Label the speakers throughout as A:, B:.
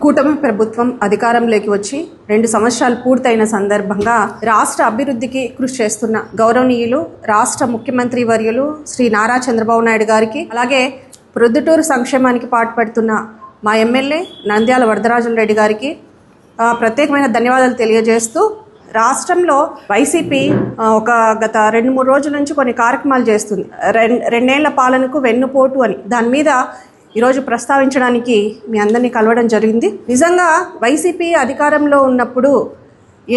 A: కూటమి ప్రభుత్వం అధికారంలోకి వచ్చి 2 సంవత్సరాలు పూర్తయిన సందర్భంగా రాష్ట్ర అభివృద్ధికి కృషి చేస్తున్న గౌరవనీయులు రాష్ట్ర ముఖ్యమంత్రి వర్యులు శ్రీ నారా చంద్రబాబు నాయుడు గారికి, అలాగే ప్రొద్దుటూరు సంక్షేమానికి పాటుపడుతున్న మా ఎమ్మెల్యే నంద్యాల వరదరాజుల రెడ్డి గారికి ప్రత్యేకమైన ధన్యవాదాలు తెలియజేస్తూ, రాష్ట్రంలో వైసీపీ గత 2-3 రోజుల నుంచి కొన్ని కార్యక్రమాలు చేస్తుంది. 2 ఏళ్ల పాలనకు వెన్నుపోటు అని దాని మీద ఈరోజు ప్రస్తావించడానికి మీ అందరినీ కలవడం జరిగింది. నిజంగా వైసీపీ అధికారంలో ఉన్నప్పుడు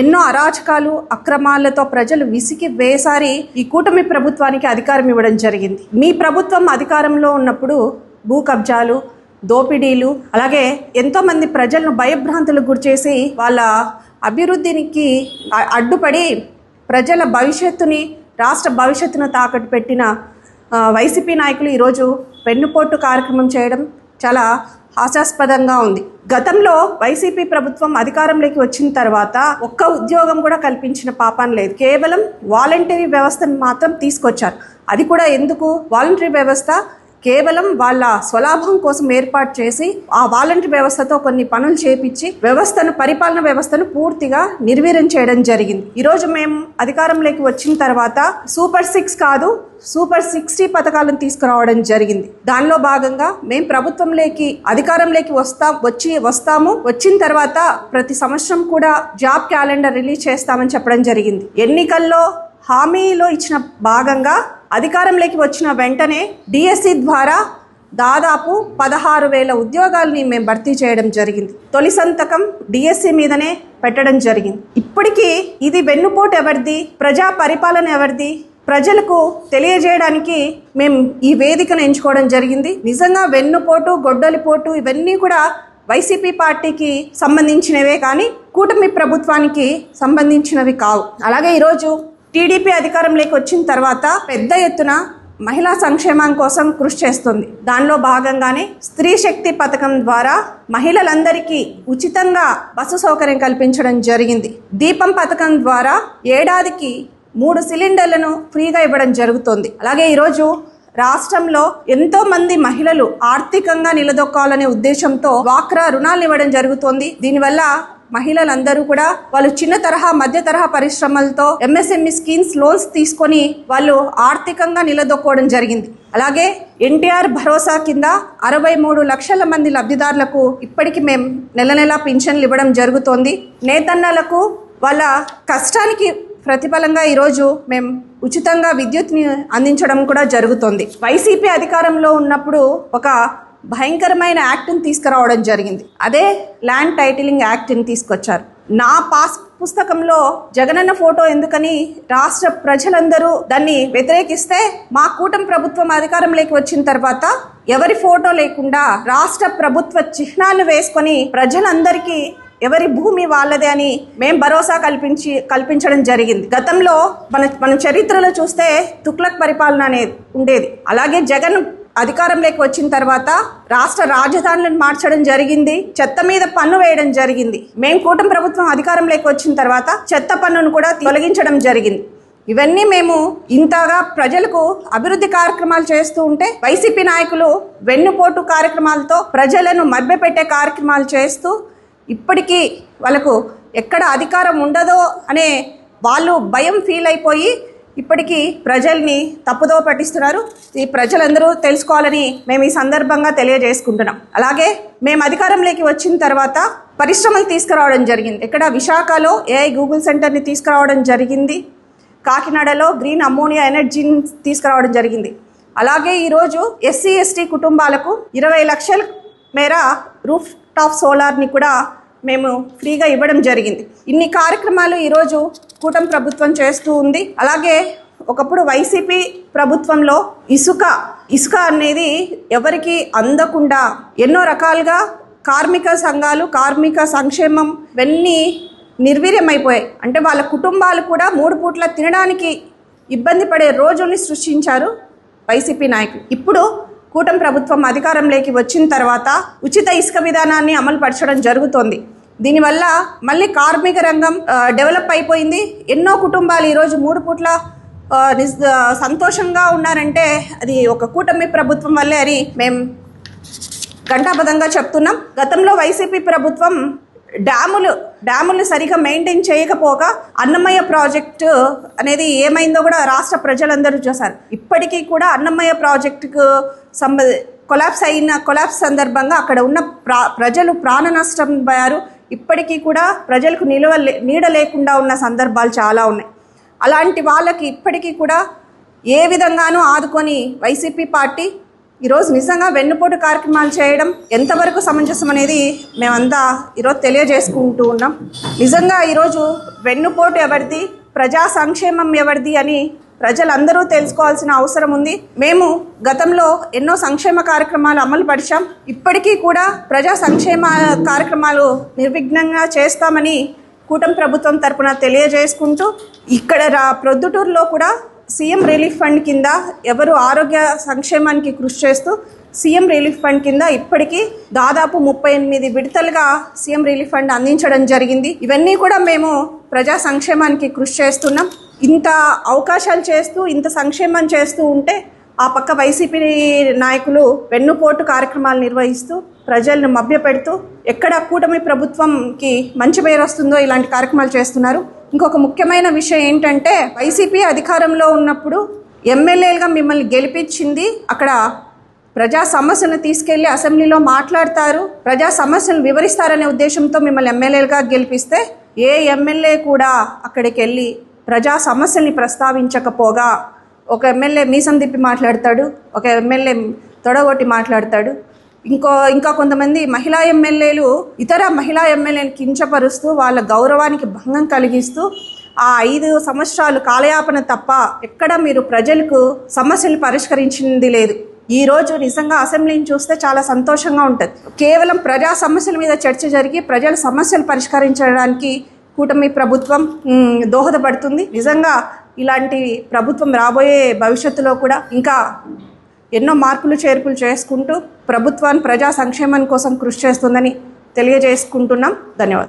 A: ఎన్నో అరాచకాలు, అక్రమాలతో ప్రజలు విసిగి వేసారి ఈ కూటమి ప్రభుత్వానికి అధికారం ఇవ్వడం జరిగింది. మీ ప్రభుత్వం అధికారంలో ఉన్నప్పుడు భూ కబ్జాలు, దోపిడీలు, అలాగే ఎంతోమంది ప్రజలను భయభ్రాంతులకు గురిచేసి వాళ్ళ అభివృద్ధికి అడ్డుపడి ప్రజల భవిష్యత్తుని, రాష్ట్ర భవిష్యత్తును తాకట్టు పెట్టిన వైసీపీ నాయకులు ఈరోజు వెన్నుపోటు కార్యక్రమం చేయడం చాలా హాస్యాస్పదంగా ఉంది. గతంలో వైసీపీ ప్రభుత్వం అధికారంలోకి వచ్చిన తర్వాత ఒక్క ఉద్యోగం కూడా కల్పించిన పాపాన లేదు. కేవలం వాలంటరీ వ్యవస్థను మాత్రం తీసుకొచ్చారు. అది కూడా ఎందుకు? వాలంటరీ వ్యవస్థ కేవలం వాళ్ళ స్వలాభం కోసం ఏర్పాటు చేసి ఆ వాలంటరీ వ్యవస్థతో కొన్ని పనులు చేపించి పరిపాలన వ్యవస్థను పూర్తిగా నిర్వీర్యం చేయడం జరిగింది. ఈరోజు మేము అధికారంలోకి వచ్చిన తర్వాత సూపర్ 6 కాదు, సూపర్ 60 పథకాలను తీసుకురావడం జరిగింది. దానిలో భాగంగా మేము ప్రభుత్వంలోకి అధికారంలోకి వచ్చిన తర్వాత ప్రతి సంవత్సరం కూడా జాబ్ క్యాలెండర్ రిలీజ్ చేస్తామని చెప్పడం జరిగింది. ఎన్నికల్లో హామీలో ఇచ్చిన భాగంగా అధికారంలోకి వచ్చిన వెంటనే డిఎస్సి ద్వారా దాదాపు 16,000 ఉద్యోగాలని మేము భర్తీ చేయడం జరిగింది. తొలి సంతకం డిఎస్సి మీదనే పెట్టడం జరిగింది. ఇప్పటికీ ఇది వెన్నుపోటు ఎవరిది, ప్రజా పరిపాలన ఎవరిది, ప్రజలకు తెలియజేయడానికి మేము ఈ వేదికను ఎంచుకోవడం జరిగింది. నిజంగా వెన్నుపోటు, గొడ్డలిపోటు ఇవన్నీ కూడా వైసీపీ పార్టీకి సంబంధించినవే కానీ కూటమి ప్రభుత్వానికి సంబంధించినవి కావు. అలాగే ఈరోజు టీడీపీ అధికారంలోకి వచ్చిన తర్వాత పెద్ద ఎత్తున మహిళా సంక్షేమం కోసం కృషి చేస్తుంది. దానిలో భాగంగానే స్త్రీ శక్తి పథకం ద్వారా మహిళలందరికీ ఉచితంగా బస్సు సౌకర్యం కల్పించడం జరిగింది. దీపం పథకం ద్వారా ఏడాదికి 3 సిలిండర్లను ఫ్రీగా ఇవ్వడం జరుగుతుంది. అలాగే ఈరోజు రాష్ట్రంలో ఎంతో మంది మహిళలు ఆర్థికంగా నిలదొక్కాలనే ఉద్దేశంతో డ్వాక్రా రుణాలు ఇవ్వడం జరుగుతోంది. దీనివల్ల మహిళలందరూ కూడా వాళ్ళు చిన్న తరహా, మధ్య తరహా పరిశ్రమలతో ఎంఎస్ఎంఈ స్కీమ్స్ లోన్స్ తీసుకొని వాళ్ళు ఆర్థికంగా నిలదొక్కోవడం జరిగింది. అలాగే ఎన్టీఆర్ భరోసా కింద 63 లక్షల మంది లబ్ధిదారులకు ఇప్పటికి మేము నెల పింఛన్లు ఇవ్వడం జరుగుతోంది. నేతన్నలకు వాళ్ళ కష్టానికి ప్రతిఫలంగా ఈరోజు మేము ఉచితంగా విద్యుత్ని అందించడం కూడా జరుగుతుంది. వైసీపీ అధికారంలో ఉన్నప్పుడు ఒక భయంకరమైన యాక్ట్ని తీసుకురావడం జరిగింది. అదే ల్యాండ్ టైటిలింగ్ యాక్ట్ని తీసుకొచ్చారు. నా పాస్ పుస్తకంలో జగనన్న ఫోటో ఎందుకని రాష్ట్ర ప్రజలందరూ దాన్ని వ్యతిరేకిస్తే, మా కూటమి ప్రభుత్వం అధికారంలోకి వచ్చిన తర్వాత ఎవరి ఫోటో లేకుండా రాష్ట్ర ప్రభుత్వ చిహ్నాన్ని వేసుకొని ప్రజలందరికీ ఎవరి భూమి వాళ్ళదే అని మేము భరోసా కల్పించడం జరిగింది. గతంలో మన చరిత్రలో చూస్తే తుగ్లక్ పరిపాలన అనేది ఉండేది. అలాగే జగన్ అధికారంలోకి వచ్చిన తర్వాత రాష్ట్ర రాజధానులను మార్చడం జరిగింది. చెత్త మీద పన్ను వేయడం జరిగింది. మేము కూటమి ప్రభుత్వం అధికారంలోకి వచ్చిన తర్వాత చెత్త పన్నును కూడా తొలగించడం జరిగింది. ఇవన్నీ మేము ఇంతగా ప్రజలకు అభివృద్ధి కార్యక్రమాలు చేస్తూ ఉంటే వైసీపీ నాయకులు వెన్నుపోటు కార్యక్రమాలతో ప్రజలను మభ్యపెట్టే కార్యక్రమాలు చేస్తూ ఇప్పటికీ వాళ్ళకు ఎక్కడ అధికారం ఉండదో అనే వాళ్ళు భయం ఫీల్ అయిపోయి ఇప్పటికీ ప్రజల్ని తప్పుదో పట్టిస్తున్నారు. ఈ ప్రజలందరూ తెలుసుకోవాలని మేము ఈ సందర్భంగా తెలియజేసుకుంటున్నాం. అలాగే మేము అధికారంలోకి వచ్చిన తర్వాత పరిశ్రమలు తీసుకురావడం జరిగింది. ఇక్కడ విశాఖలో ఏఐ గూగుల్ సెంటర్ని తీసుకురావడం జరిగింది. కాకినాడలో గ్రీన్ అమ్మోనియా ఎనర్జీని తీసుకురావడం జరిగింది. అలాగే ఈరోజు ఎస్సీ ఎస్టీ కుటుంబాలకు 20 లక్షల మేర రూఫ్ టాప్ సోలార్ని కూడా మేము ఫ్రీగా ఇవ్వడం జరిగింది. ఇన్ని కార్యక్రమాలు ఈరోజు కూటమి ప్రభుత్వం చేస్తూ ఉంది. అలాగే ఒకప్పుడు వైసీపీ ప్రభుత్వంలో ఇసుక అనేది ఎవరికి అందకుండా ఎన్నో రకాలుగా కార్మిక సంఘాలు, కార్మిక సంక్షేమం ఇవన్నీ నిర్వీర్యమైపోయాయి. అంటే వాళ్ళ కుటుంబాలు కూడా 3 పూట్ల తినడానికి ఇబ్బంది పడే రోజుల్ని సృష్టించారు వైసీపీ నాయకులు. ఇప్పుడు కూటమి ప్రభుత్వం అధికారంలోకి వచ్చిన తర్వాత ఉచిత ఇసుక విధానాన్ని అమలు పరచడం జరుగుతోంది. దీనివల్ల మళ్ళీ కార్మిక రంగం డెవలప్ అయిపోయింది. ఎన్నో కుటుంబాలు ఈరోజు 3 పూట్ల సంతోషంగా ఉన్నారంటే అది ఒక కూటమి ప్రభుత్వం వల్లే అని మేము ఘంటాపథంగా చెప్తున్నాం. గతంలో వైసీపీ ప్రభుత్వం డ్యాములు సరిగా మెయింటైన్ చేయకపోగా అన్నమయ్య ప్రాజెక్టు అనేది ఏమైందో కూడా రాష్ట్ర ప్రజలందరూ చూశారు. ఇప్పటికీ కూడా అన్నమయ్య ప్రాజెక్టుకు కొలాప్స్ సందర్భంగా అక్కడ ఉన్న ప్రజలు ప్రాణ నష్టం పోయారు. ఇప్పటికీ కూడా ప్రజలకు నీడ లేకుండా ఉన్న సందర్భాలు చాలా ఉన్నాయి. అలాంటి వాళ్ళకి ఇప్పటికీ కూడా ఏ విధంగానూ ఆదుకొని వైసీపీ పార్టీ ఈరోజు నిజంగా వెన్నుపోటు కార్యక్రమాలు చేయడం ఎంతవరకు సమంజసం అనేది మేమంతా ఈరోజు తెలియజేసుకుంటూ ఉన్నాం. నిజంగా ఈరోజు వెన్నుపోటు ఎవరిది, ప్రజా సంక్షేమం ఎవరిది అని ప్రజలందరూ తెలుసుకోవాల్సిన అవసరం ఉంది. మేము గతంలో ఎన్నో సంక్షేమ కార్యక్రమాలు అమలు పరిచాం. ఇప్పటికీ కూడా ప్రజా సంక్షేమ కార్యక్రమాలు నిర్విఘ్నంగా చేస్తామని కూటమి ప్రభుత్వం తరపున తెలియజేసుకుంటూ, ఇక్కడ ప్రొద్దుటూరులో కూడా సీఎం రిలీఫ్ ఫండ్ కింద ఎవరు ఆరోగ్య సంక్షేమానికి కృషి చేస్తూ సీఎం రిలీఫ్ ఫండ్ కింద ఇప్పటికీ దాదాపు 38 విడతలుగా సీఎం రిలీఫ్ ఫండ్ అందించడం జరిగింది. ఇవన్నీ కూడా మేము ప్రజా సంక్షేమానికి కృషి చేస్తున్నాం. ఇంత అవకాశాలు చేస్తూ ఇంత సంక్షేమం చేస్తూ ఉంటే ఆ పక్క వైసీపీ నాయకులు వెన్నుపోటు కార్యక్రమాలు నిర్వహిస్తూ ప్రజలను మభ్యపెడుతూ ఎక్కడ కూటమి ప్రభుత్వంకి మంచి పేరు వస్తుందో ఇలాంటి కార్యక్రమాలు చేస్తున్నారు. ఇంకొక ముఖ్యమైన విషయం ఏంటంటే, వైసీపీ అధికారంలో ఉన్నప్పుడు ఎమ్మెల్యేలుగా మిమ్మల్ని గెలిపించింది. అక్కడ ప్రజా సమస్యలను తీసుకెళ్లి అసెంబ్లీలో మాట్లాడతారు, ప్రజా సమస్యలను వివరిస్తారనే ఉద్దేశంతో మిమ్మల్ని ఎమ్మెల్యేలుగా గెలిపిస్తే ఏ ఎమ్మెల్యే కూడా అక్కడికి వెళ్ళి ప్రజా సమస్యల్ని ప్రస్తావించకపోగా ఒక ఎమ్మెల్యే మీసం తిప్పి మాట్లాడతాడు, ఒక ఎమ్మెల్యే తొడగొట్టి మాట్లాడతాడు. ఇంకా కొంతమంది మహిళా ఎమ్మెల్యేలు ఇతర మహిళా ఎమ్మెల్యేని కించపరుస్తూ వాళ్ళ గౌరవానికి భంగం కలిగిస్తూ ఆ 5 సంవత్సరాలు కాలయాపన తప్ప ఎక్కడ మీరు ప్రజలకు సమస్యలు పరిష్కరించింది లేదు. ఈరోజు నిజంగా అసెంబ్లీని చూస్తే చాలా సంతోషంగా ఉంటుంది. కేవలం ప్రజా సమస్యల మీద చర్చ జరిగి ప్రజల సమస్యలు పరిష్కరించడానికి కూటమి ప్రభుత్వం దోహదపడుతుంది. నిజంగా ఇలాంటి ప్రభుత్వం రాబోయే భవిష్యత్తులో కూడా ఇంకా ఎన్నో మార్పులు చేర్పులు చేసుకుంటూ ప్రభుత్వాన్ని ప్రజా సంక్షేమం కోసం కృషి చేస్తుందని తెలియజేసుకుంటున్నాం. ధన్యవాదాలు.